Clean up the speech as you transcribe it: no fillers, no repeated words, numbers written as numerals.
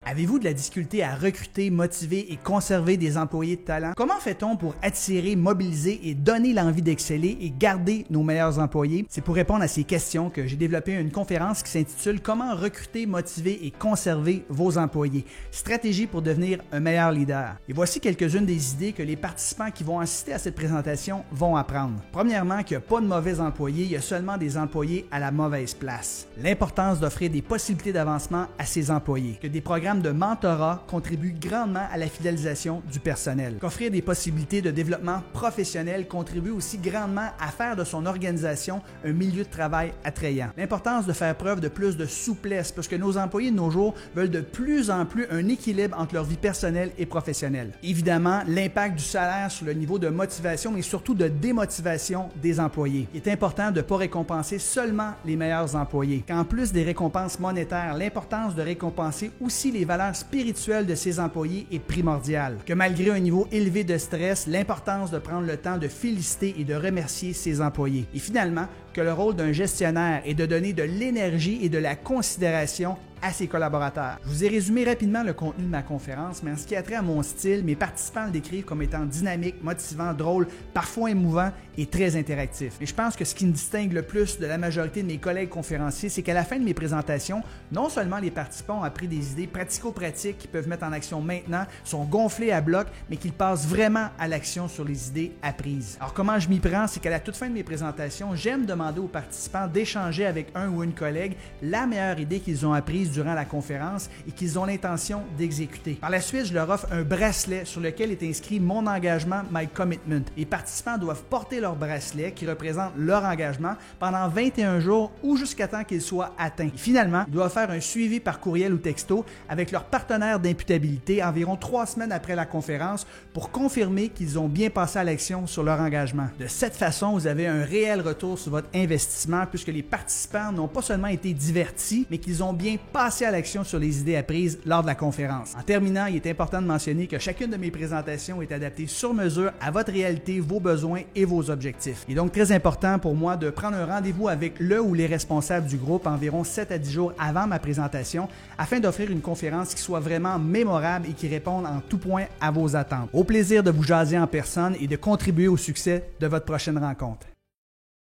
Avez-vous de la difficulté à recruter, motiver et conserver des employés de talent? Comment fait-on pour attirer, mobiliser et donner l'envie d'exceller et garder nos meilleurs employés? C'est pour répondre à ces questions que j'ai développé une conférence qui s'intitule « Comment recruter, motiver et conserver vos employés? Stratégie pour devenir un meilleur leader ». Et voici quelques-unes des idées que les participants qui vont assister à cette présentation vont apprendre. Premièrement, qu'il n'y a pas de mauvais employés, il y a seulement des employés à la mauvaise place. L'importance d'offrir des possibilités d'avancement à ses employés. Que des programmes de mentorat contribuent grandement à la fidélisation du personnel. Qu'offrir des possibilités de développement professionnel contribue aussi grandement à faire de son organisation un milieu de travail attrayant. L'importance de faire preuve de plus de souplesse parce que nos employés de nos jours veulent de plus en plus un équilibre entre leur vie personnelle et professionnelle. Évidemment, l'impact du salaire sur le niveau de motivation mais surtout de démotivation des employés. Il est important de ne pas récompenser seulement les meilleurs employés. Qu'en plus des récompenses monétaires, l'importance de récompenser aussi les valeurs spirituelles de ses employés est primordiale. Que malgré un niveau élevé de stress, l'importance de prendre le temps de féliciter et de remercier ses employés. Et finalement, que le rôle d'un gestionnaire est de donner de l'énergie et de la considération à ses collaborateurs. Je vous ai résumé rapidement le contenu de ma conférence, mais en ce qui a trait à mon style, mes participants le décrivent comme étant dynamique, motivant, drôle, parfois émouvant et très interactif. Et je pense que ce qui me distingue le plus de la majorité de mes collègues conférenciers, c'est qu'à la fin de mes présentations, non seulement les participants ont appris des idées pratico-pratiques qu'ils peuvent mettre en action maintenant, sont gonflés à bloc, mais qu'ils passent vraiment à l'action sur les idées apprises. Alors comment je m'y prends, c'est qu'à la toute fin de mes présentations, j'aime demander aux participants d'échanger avec un ou une collègue la meilleure idée qu'ils ont apprise durant la conférence et qu'ils ont l'intention d'exécuter. Par la suite, je leur offre un bracelet sur lequel est inscrit mon engagement, my commitment. Les participants doivent porter leur bracelet qui représente leur engagement pendant 21 jours ou jusqu'à temps qu'il soit atteint. Et finalement, ils doivent faire un suivi par courriel ou texto avec leur partenaire d'imputabilité environ 3 semaines après la conférence pour confirmer qu'ils ont bien passé à l'action sur leur engagement. De cette façon, vous avez un réel retour sur votre investissement puisque les participants n'ont pas seulement été divertis, mais qu'ils ont bien passé à l'action sur les idées apprises lors de la conférence. En terminant, il est important de mentionner que chacune de mes présentations est adaptée sur mesure à votre réalité, vos besoins et vos objectifs. Il est donc très important pour moi de prendre un rendez-vous avec le ou les responsables du groupe environ 7 à 10 jours avant ma présentation afin d'offrir une conférence qui soit vraiment mémorable et qui réponde en tout point à vos attentes. Au plaisir de vous jaser en personne et de contribuer au succès de votre prochaine rencontre.